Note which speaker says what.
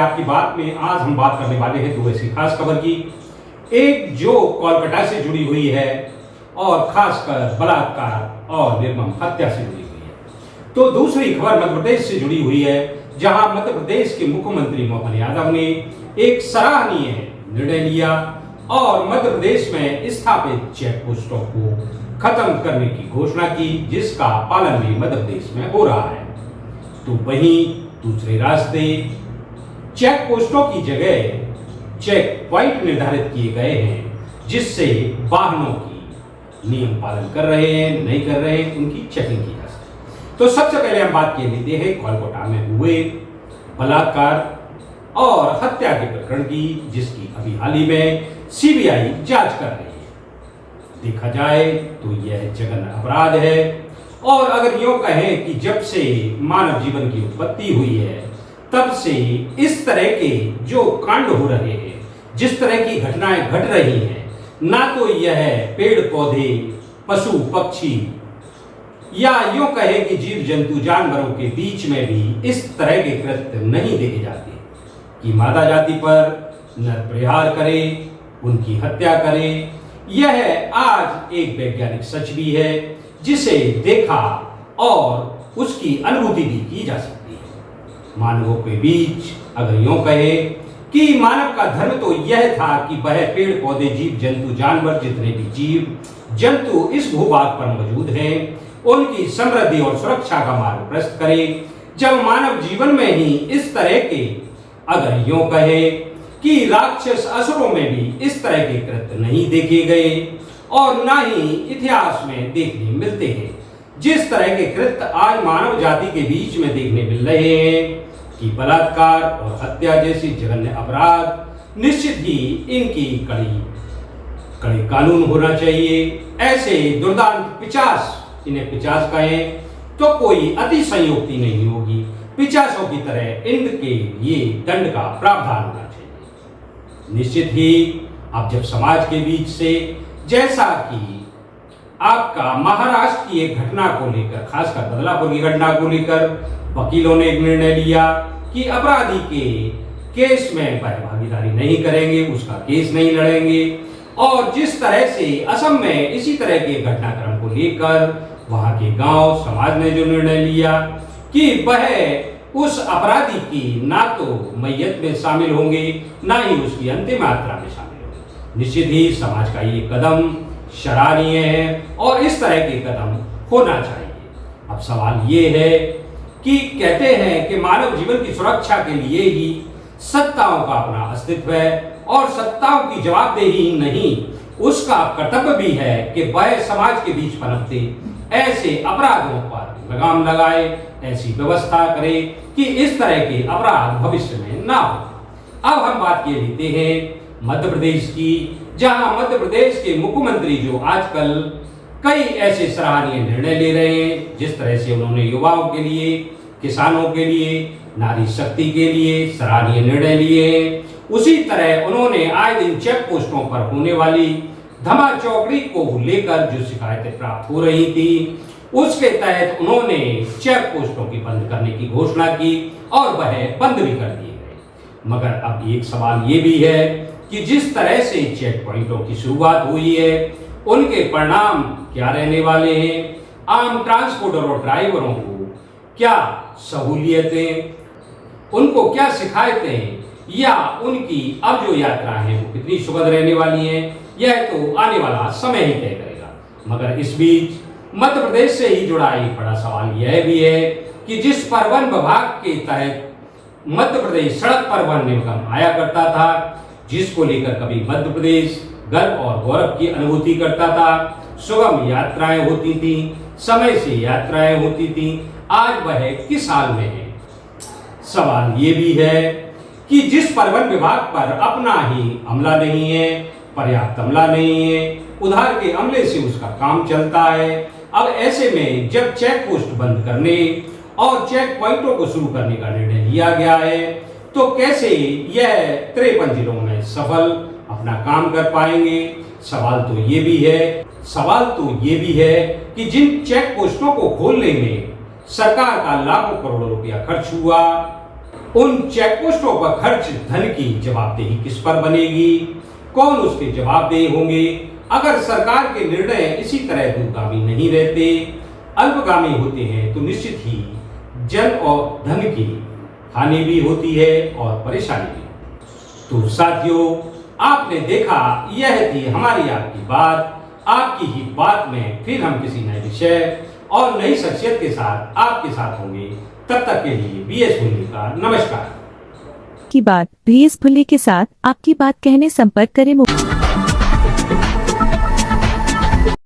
Speaker 1: आपकी बात में आज हम बात करने वाले हैं दो ऐसी खास खबर की। एक जो कोलकाता से जुड़ी हुई है और खासकर बलात्कार और निर्मम हत्या से जुड़ी हुई है। तो दूसरी खबर मध्य प्रदेश से जुड़ी हुई है, जहां मध्य प्रदेश के मुख्यमंत्री मोहन यादव ने एक सराहनीय निर्णय लिया और मध्य प्रदेश में स्थापित चेक पोस्टों को खत्म करने की घोषणा की, जिसका पालन भी मध्य प्रदेश में हो रहा है। तो वहीं दूसरे रास्ते चेक पोस्टों की जगह चेक पॉइंट निर्धारित किए गए हैं, जिससे वाहनों की नियम पालन कर रहे हैं नहीं कर रहे हैं उनकी चेकिंग की जा सके। तो सबसे पहले हम बात कर लेते हैं कोलकाता में हुए बलात्कार और हत्या के प्रकरण की, जिसकी अभी हाल ही में सीबीआई जांच कर रही है। देखा जाए तो यह जघन्य अपराध है और अगर यूं कहें कि जब से मानव जीवन की उत्पत्ति हुई है तब से इस तरह के जो कांड हो रहे हैं, जिस तरह की घटनाएं घट रही हैं, ना तो यह पेड़ पौधे पशु पक्षी या यूं कहे कि जीव जंतु जानवरों के बीच में भी इस तरह के कृत्य नहीं देखे जाते कि मादा जाति पर नर प्रहार करे, उनकी हत्या करे। यह आज एक वैज्ञानिक सच भी है जिसे देखा और उसकी अनुभूति भी की जा सकती है। मानवों के बीच अगर यूं कहे कि मानव का धर्म तो यह था कि वह पेड़ पौधे जीव जंतु जानवर जितने भी जीव जंतु इस भूभाग पर मौजूद हैं उनकी समृद्धि और सुरक्षा का मार्ग प्रशस्त करे। जब मानव जीवन में ही इस तरह के अगर यूं कहे कि राक्षस असुरों में भी इस तरह के कृत्य नहीं देखे गए और ना ही इतिहास में देखने मिलते हैं, जिस तरह के कृत्य आज मानव जाति के बीच में देखने मिल रहे हैं कि बलात्कार और हत्या जैसी जघन्य अपराध, निश्चित ही इनकी कड़ी कानून होना चाहिए। ऐसे दुर्दांत 50 इन्हें 50 कहें तो कोई अति संयोक्ति नहीं होगी। 50 की तरह इनके ये दंड का प्रावधान होना चाहिए। निश्चित ही अब जब समाज के बीच से, जैसा कि आपका महाराष्ट्र की एक घटना को लेकर, खासकर बदलापुर की घटना को लेकर वकीलों ने एक निर्णय लिया कि अपराधी के केस में वह भागीदारी नहीं करेंगे, उसका केस नहीं लड़ेंगे। और जिस तरह से असम में इसी तरह के घटनाक्रम को लेकर वहां के गांव समाज ने जो निर्णय लिया कि वह उस अपराधी की ना तो मैयत में शामिल होंगे ना ही उसकी अंतिम यात्रा में शामिल होंगे। निश्चित ही समाज का ये कदम सराहनीय है और इस तरह के कदम होना चाहिए। अब सवाल ये है कि कहते हैं कि मानव जीवन की सुरक्षा के लिए ही सत्ताओं का अपना अस्तित्व है और सत्ताओं की जवाबदेही नहीं, उसका कर्तव्य भी है कि वह समाज के बीच पनपते ऐसे अपराधों पर लगाम लगाए, ऐसी व्यवस्था करे कि इस तरह के अपराध भविष्य में ना हो। अब हम बात ये लेते हैं मध्य प्रदेश की, जहां मध्य प्रदेश के मुख्यमंत्री जो आजकल कई ऐसे सराहनीय निर्णय ले रहे हैं, जिस तरह से उन्होंने युवाओं के लिए, किसानों के लिए, नारी शक्ति के लिए सराहनीय निर्णय लिए हैं, उसी तरह उन्होंने आए दिन चेक पोस्टों पर होने वाली धमाचौकड़ी को लेकर जो शिकायतें प्राप्त हो रही थी, उसके तहत उन्होंने चेक पोस्टों की बंद करने की घोषणा की और वह बंद भी कर दिए गए। मगर अब एक सवाल ये भी है कि जिस तरह से चेक पॉइंटों की शुरुआत हुई है, उनके परिणाम क्या रहने वाले हैं, आम ट्रांसपोर्टर और ड्राइवरों को क्या सहूलियतें, उनको क्या शिकायतें या उनकी अब जो यात्रा है वो कितनी सुखद रहने वाली है, यह तो आने वाला समय ही तय करेगा। मगर इस बीच मध्य प्रदेश से ही जुड़ा एक बड़ा सवाल यह भी है कि जिस परिवहन विभाग के तहत मध्य प्रदेश सड़क परिवहन निगम आया करता था, जिसको लेकर कभी मध्य प्रदेश गर्व और गौरव की अनुभूति करता था, सुगम यात्राएं होती थी, समय से यात्राएं होती थी, आज वह किस हाल में है। सवाल ये भी है कि जिस परिवहन विभाग पर अपना ही अमला नहीं है, पर्याप्त अमला नहीं है, उधार के अमले से उसका काम चलता है। अब ऐसे में जब चेक पोस्ट बंद करने और चेक पॉइंटों को शुरू करने का निर्णय लिया गया है, तो कैसे यह 53 जिलों में सफल अपना काम कर पाएंगे। सवाल तो ये भी है कि जिन चेक पोस्टों को खोलने में सरकार का लाखों करोड़ों रुपया खर्च हुआ, उन चेकपोस्टों पर खर्च धन की जवाबदेही किस पर बनेगी, कौन उसके जवाबदेह होंगे। अगर सरकार के निर्णय इसी तरह दूरगामी नहीं रहते, अल्पगामी होते हैं, तो निश्चित ही जन और धन की हानि भी होती है और परेशानी भी। तो साथियों, आपने देखा, यह थी हमारी आपकी बात। आपकी ही बात में फिर हम किसी नए विषय और नई शख्सियत के साथ आपके साथ होंगे। तब तक के लिए BS भुल्ली का नमस्कार।
Speaker 2: की बात BS भुल्ली के साथ आपकी बात कहने संपर्क करें।